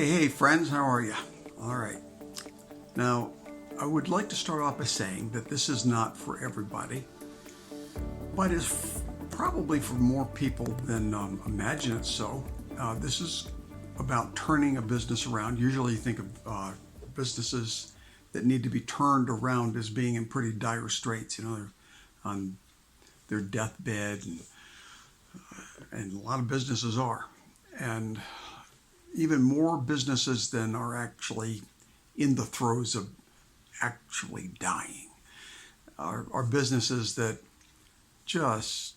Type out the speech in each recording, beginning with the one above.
Hey, friends, how are you? All right. Now, I would like to start off by saying that this is not for everybody, but is probably for more people than imagine it's so. This is about turning a business around. Usually you think of businesses that need to be turned around as being in pretty dire straits. They're on their deathbed, and a lot of businesses are. And even more businesses than are actually in the throes of actually dying are businesses that just,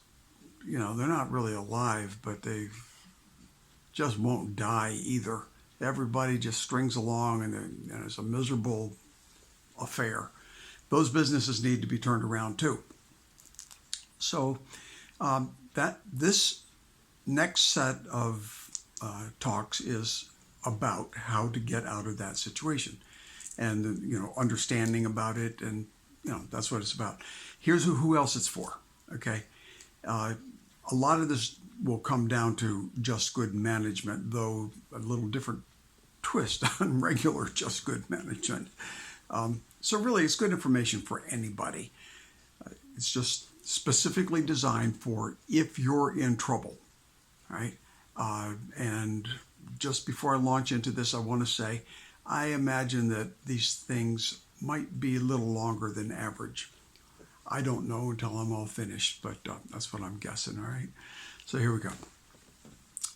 they're not really alive, but they just won't die either. Everybody just strings along, and it's a miserable affair. Those businesses need to be turned around too. So that this next set of talks is about how to get out of that situation, and understanding about it, and that's what it's about. Here's who else it's for. Okay, a lot of this will come down to just good management, though a little different twist on regular just good management. So really, it's good information for anybody. It's just specifically designed for if you're in trouble, right? And just before I launch into this, I want to say, I imagine that these things might be a little longer than average. I don't know until I'm all finished, but that's what I'm guessing, all right? So here we go.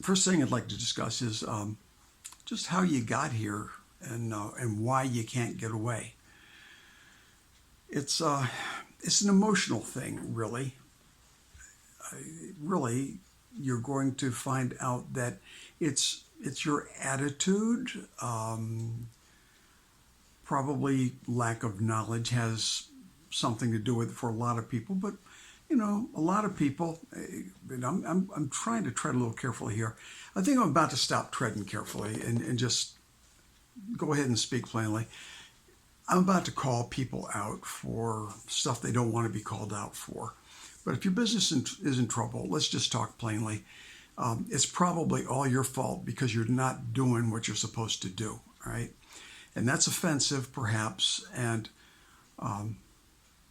First thing I'd like to discuss is just how you got here and why you can't get away. It's an emotional thing, really. Really, you're going to find out that it's your attitude. Probably lack of knowledge has something to do with it for a lot of people, but a lot of people, and I'm trying to tread a little carefully here. I think I'm about to stop treading carefully and just go ahead and speak plainly. I'm about to call people out for stuff they don't want to be called out for. But if your business is in trouble, let's just talk plainly. It's probably all your fault because you're not doing what you're supposed to do, right? And that's offensive, perhaps. And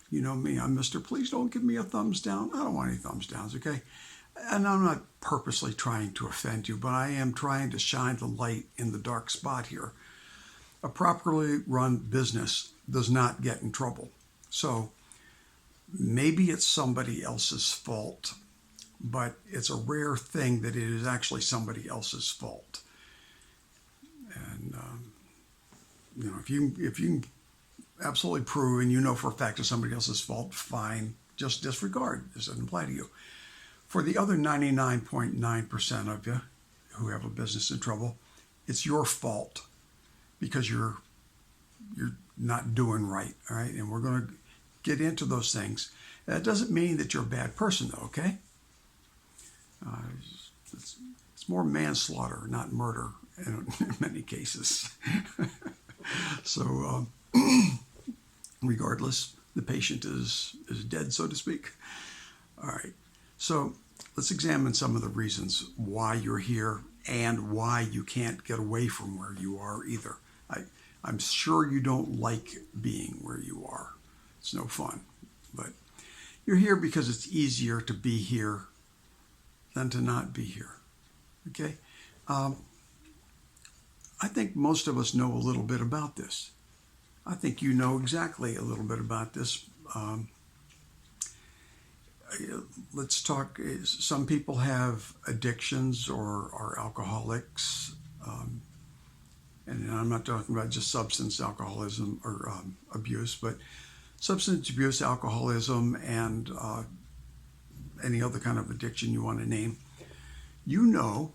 you know me, I'm Mr. Please don't give me a thumbs down. I don't want any thumbs downs, okay? And I'm not purposely trying to offend you, but I am trying to shine the light in the dark spot here. A properly run business does not get in trouble. So maybe it's somebody else's fault, but it's a rare thing that it is actually somebody else's fault. And if you can absolutely prove, and for a fact it's somebody else's fault, fine. Just disregard. This doesn't apply to you. For the other 99.9% of you who have a business in trouble, it's your fault because you're not doing right. All right, and we're going to get into those things. That doesn't mean that you're a bad person, though, okay? It's more manslaughter, not murder in many cases. So regardless, the patient is dead, so to speak. All right, so let's examine some of the reasons why you're here and why you can't get away from where you are either. I'm sure you don't like being where you are. It's no fun. But you're here because it's easier to be here than to not be here. Okay? I think most of us know a little bit about this. I think you know exactly a little bit about this. Let's talk. Some people have addictions or are alcoholics. And I'm not talking about just substance alcoholism or abuse, but substance abuse, alcoholism, and any other kind of addiction you want to name. You know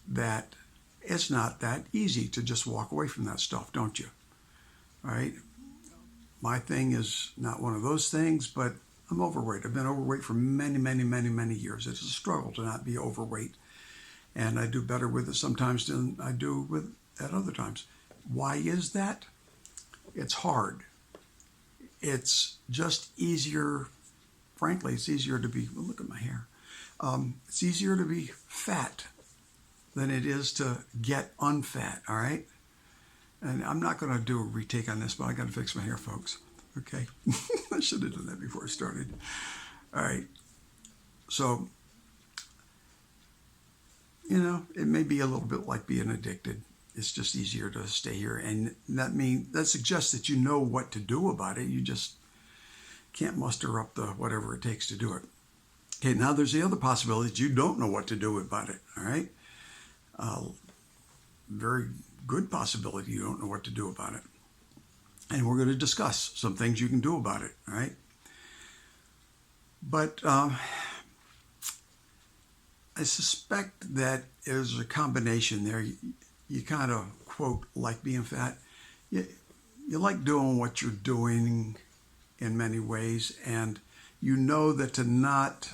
that it's not that easy to just walk away from that stuff, don't you? All right? My thing is not one of those things, but I'm overweight. I've been overweight for many, many, many, many years. It's a struggle to not be overweight. And I do better with it sometimes than I do with at other times. Why is that? It's hard. It's just easier. Frankly, it's easier to be, look at my hair. It's easier to be fat than it is to get unfat, all right? And I'm not going to do a retake on this, but I got to fix my hair, folks. Okay? I should have done that before I started. All right. So, it may be a little bit like being addicted. It's just easier to stay here. And that suggests that you know what to do about it. You just can't muster up the whatever it takes to do it. Okay, now there's the other possibility that you don't know what to do about it, all right? Very good possibility you don't know what to do about it. And we're going to discuss some things you can do about it, all right? But I suspect that there's a combination there. You kind of, quote, like being fat. You like doing what you're doing in many ways, and you know that to not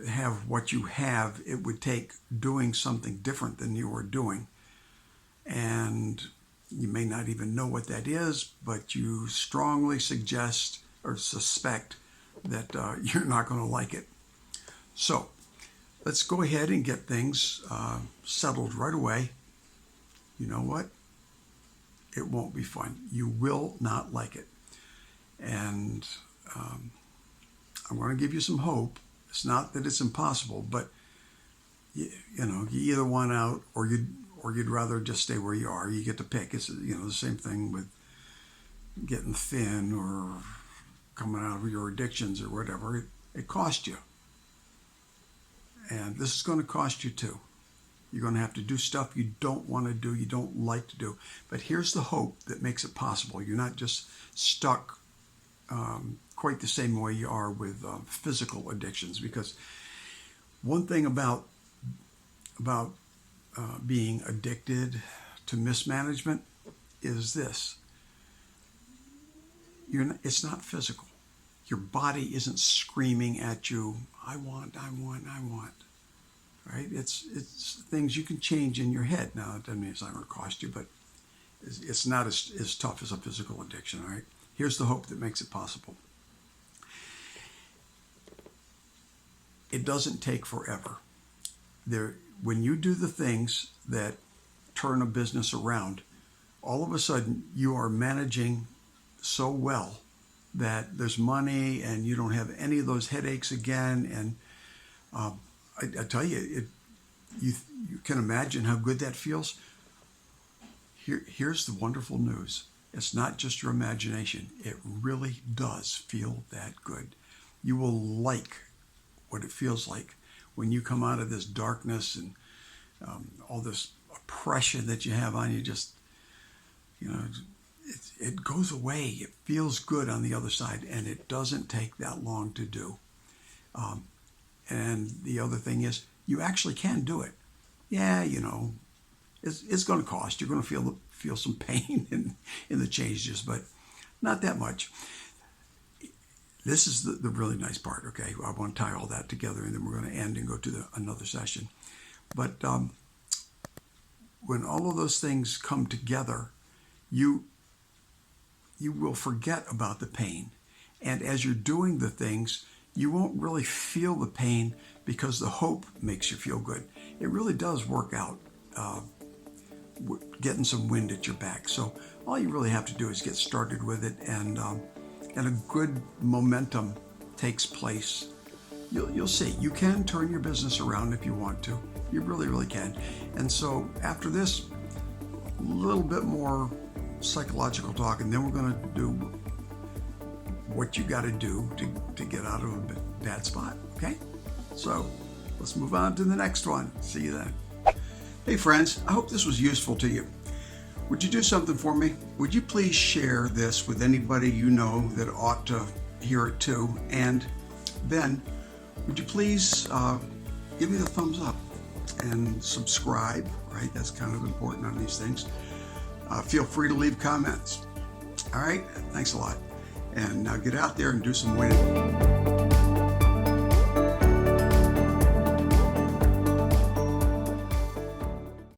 have what you have, it would take doing something different than you were doing. And you may not even know what that is, but you strongly suggest or suspect that you're not going to like it. So let's go ahead and get things settled right away. You know what? It won't be fun. You will not like it. And I'm going to give you some hope. It's not that it's impossible, but you either want out or you'd rather just stay where you are. You get to pick. It's the same thing with getting thin or coming out of your addictions or whatever. It costs you. And this is going to cost you too. You're going to have to do stuff you don't want to do, you don't like to do. But here's the hope that makes it possible. You're not just stuck quite the same way you are with physical addictions. Because one thing about being addicted to mismanagement is this. It's not physical. Your body isn't screaming at you, I want. Right? It's things you can change in your head. Now, it doesn't mean it's not going to cost you, but it's not as tough as a physical addiction. All right? Here's the hope that makes it possible. It doesn't take forever. When you do the things that turn a business around, all of a sudden you are managing so well that there's money and you don't have any of those headaches again. And I tell you, you can imagine how good that feels. Here's the wonderful news. It's not just your imagination. It really does feel that good. You will like what it feels like when you come out of this darkness and all this oppression that you have on you. Just, it goes away. It feels good on the other side, and it doesn't take that long to do. And the other thing is, you actually can do it. Yeah, it's going to cost. You're going to feel some pain in the changes, but not that much. This is the really nice part, okay? I want to tie all that together, and then we're going to end and go to another session. But when all of those things come together, you will forget about the pain. And as you're doing the things, you won't really feel the pain because the hope makes you feel good. It really does work out, getting some wind at your back. So all you really have to do is get started with it, and a good momentum takes place. You'll see. You can turn your business around if you want to. You really, really can. And so after this, a little bit more psychological talk, and then we're going to do what you got to do to get out of a bad spot, okay? So let's move on to the next one. See you then. Hey friends, I hope this was useful to you. Would you do something for me? Would you please share this with anybody you know that ought to hear it too? And then would you please give me the thumbs up and subscribe, right? That's kind of important on these things. Feel free to leave comments. All right, thanks a lot. And now get out there and do some winning.